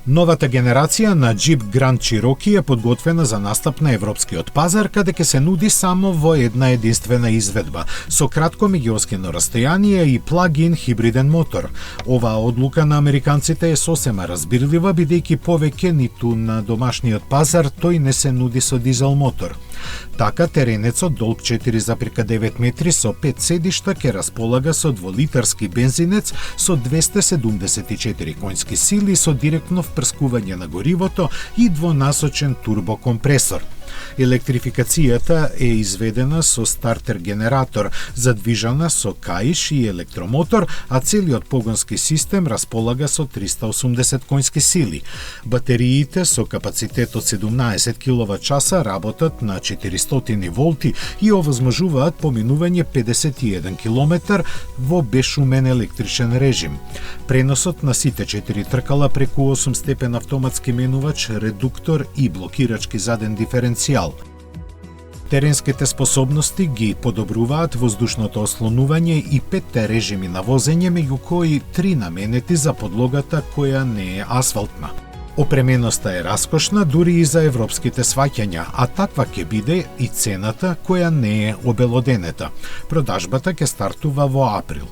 Новата генерација на Jeep Grand Cherokee е подготвена за настап на европскиот пазар, каде ќе се нуди само во една единствена изведба, со кратко меѓуоскино расстојание и плагин хибриден мотор. Оваа одлука на американците е сосема разбирлива, бидејќи повеќе ниту на домашниот пазар тој не се нуди со дизел мотор. Така, теренецот долг 4,9 метри со 5 седишта ќе располага со дволитарски бензинец со 274 конски сили со директно впрскување на горивото и двонасочен турбокомпресор. Електрификацијата е изведена со стартер генератор, задвижана со каиш и електромотор, а целиот погонски систем располага со 380 конски сили. Батериите со капацитет од 17 киловат-часа работат на 400 волти и овозможуваат поминување 51 километар во бешумен електричен режим. Преносот на сите 4 тркала преку 8 степен автоматски менувач, редуктор и блокирачки заден диференцијал. Теренските способности ги подобруваат воздушното ослонување и 5 режими на возење, меѓу кои 3 наменети за подлогата која не е асфалтна. Опременоста е раскошна дури и за европските сваќања, а таква ќе биде и цената која не е обелоденета. Продажбата ќе стартува во април.